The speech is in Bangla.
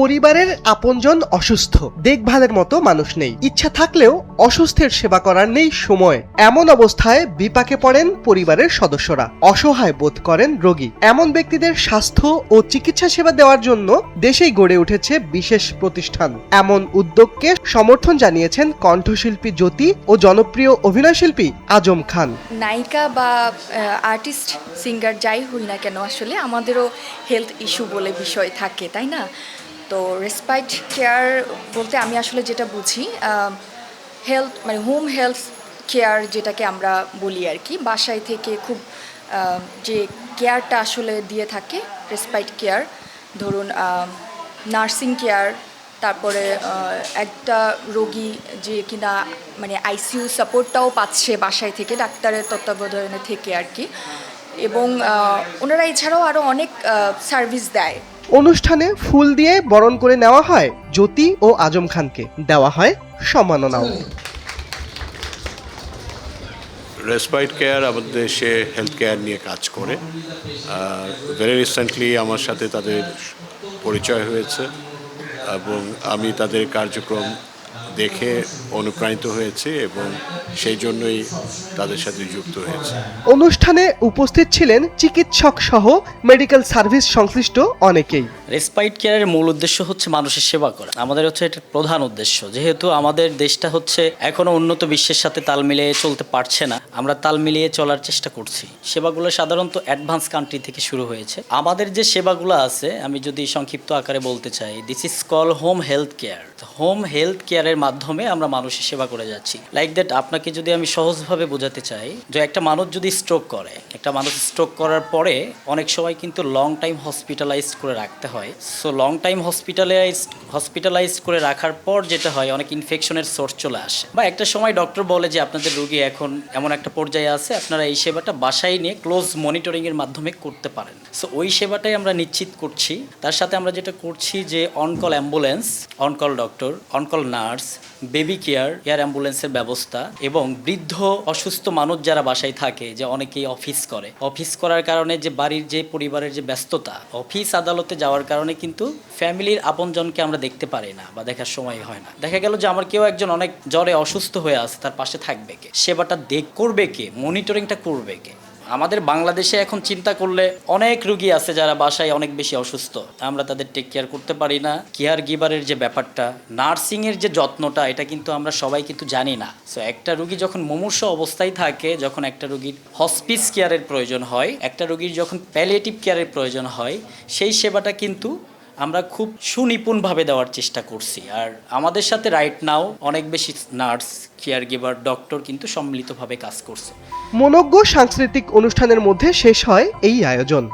পরিবারের আপনজন অসুস্থ, দেখভালের মতো মানুষ নেই, ইচ্ছা থাকলেও অসুস্থের সেবা করার নেই সময়। এমন অবস্থায় বিপাকে পড়েন পরিবারের সদস্যরা, অসহায় বোধ করেন রোগী। এমন ব্যক্তিদের স্বাস্থ্য ও চিকিৎসা সেবা দেওয়ার জন্য দেশেই গড়ে উঠেছে বিশেষ প্রতিষ্ঠান। এমন উদ্যোগকে সমর্থন জানিয়েছেন কণ্ঠশিল্পী জ্যোতি ও জনপ্রিয় অভিনয়শিল্পী আজম খান। নায়িকা বা আর্টিস্ট সিঙ্গার যাই হই না কেন, আসলে আমাদেরও হেলথ ইস্যু বলে বিষয় থাকে, তাই না? তো রেসপাইট কেয়ার বলতে আমি আসলে যেটা বুঝি, হেলথ মানে হোম হেলথ কেয়ার যেটাকে আমরা বলি আর কি, বাসায় থেকে খুব যে কেয়ারটা আসলে দিয়ে থাকে, রেসপাইট কেয়ার, ধরুন নার্সিং কেয়ার, তারপরে একটা রোগী যে কিনা মানে আইসিইউ সাপোর্টটাও পাচ্ছে বাসায় থেকে, ডাক্তারের তত্ত্বাবধানে থেকে আর কি। এবং ওনারা এছাড়াও আরও অনেক সার্ভিস দেয়। অনুষ্ঠানে ফুল দিয়ে বরণ করে নেওয়া হয় জ্যোতি ও আজম খানকে, দেওয়া হয় সম্মাননাও। রেসপাইট কেয়ার আমাদের দেশে হেলথ কেয়ার নিয়ে কাজ করে। ভেরি রিসেন্টলি আমার সাথে তাদের পরিচয় হয়েছে এবং আমি তাদের কার্যক্রম দেখে অনুপ্রাণিত হয়েছে এবং সেই জন্যই তাদের সাথে যুক্ত হয়েছে। অনুষ্ঠানে উপস্থিত ছিলেন চিকিৎসক সহ মেডিকেল সার্ভিস সংশ্লিষ্ট অনেকেই। রেসপাইট কেয়ারের মূল উদ্দেশ্য হচ্ছে মানুষের সেবা করা। আমাদের হচ্ছে এটা প্রধান উদ্দেশ্য। যেহেতু আমাদের দেশটা হচ্ছে এখনো উন্নত বিশ্বের সাথে তাল মিলিয়ে চলতে পারছে না, আমরা তাল মিলিয়ে চলার চেষ্টা করছি। সেবাগুলো সাধারণত অ্যাডভান্স কান্ট্রি থেকে শুরু হয়েছে। আমাদের যে সেবাগুলো আছে, আমি যদি সংক্ষিপ্ত আকারে বলতে চাই, this is call home health care. Home health কেয়ারের মাধ্যমে আমরা মানুষের সেবা করে যাচ্ছি। লাইক দ্যাট, আপনাকে যদি আমি সহজভাবে বোঝাতে চাই, যে একটা মানুষ যদি স্ট্রোক করে, একটা মানুষ স্ট্রোক করার পরে অনেক সময় কিন্তু লং টাইম হসপিটালাইজড করে রাখতে হয়। সো লং টাইম হসপিটালাইজড করে রাখার পর যেটা হয়, অনেক ইনফেকশনের সোর্স চলে আসে, বা একটা সময় ডক্টর বলে যে আপনাদের রোগী এখন এমন একটা পর্যায়ে আছে, আপনারা এই সেবাটা বাসায় নিয়ে ক্লোজ মনিটরিংয়ের মাধ্যমে করতে পারেন। সো ওই সেবাটাই আমরা নিশ্চিত করছি। তার সাথে আমরা যেটা করছি যে on call ambulance, on call doctor, on call nurse, baby care, air অ্যাম্বুলেন্সের ব্যবস্থা, এবং বৃদ্ধ অসুস্থ মানুষ যারা বাসায় থাকে, যে অনেকেই অফিস করে, অফিস করার কারণে যে বাড়ির যে পরিবারের যে ব্যস্ততা, অফিস আদালতে যাওয়ার কারণে কিন্তু ফ্যামিলির আপনজনকে আমরা দেখতে পারি না বা দেখার সময় হয় না। দেখা গেল যে আমার কেউ একজন অনেক জ্বরে অসুস্থ হয়ে আছে, তার পাশে থাকবে কে? সেবাটা করবে কে? মনিটরিংটা করবে কে? আমাদের বাংলাদেশে এখন চিন্তা করলে অনেক রুগী আছে যারা বাসায় অনেক বেশি অসুস্থ, আমরা তাদের টেক কেয়ার করতে পারি না। কেয়ার গিভারের যে ব্যাপারটা, নার্সিংয়ের যে যত্নটা, এটা কিন্তু আমরা সবাই কিন্তু জানি না। সো একটা রুগী যখন মুমূর্ষ অবস্থায় থাকে, যখন একটা রুগীর হসপিস কেয়ারের প্রয়োজন হয়, একটা রুগীর যখন প্যালিয়েটিভ কেয়ারের প্রয়োজন হয়, সেই সেবাটা কিন্তু আমরা খুব সুনিপুণভাবে দেওয়ার চেষ্টা করছি। আর আমাদের সাথে রাইট নাও অনেক বেশি নার্স, কেয়ার গিভার, ডক্টর কিন্তু সম্মিলিতভাবে কাজ করছে। মনোজ্ঞ সাংস্কৃতিক অনুষ্ঠানের মধ্যে শেষ হয় এই আয়োজন।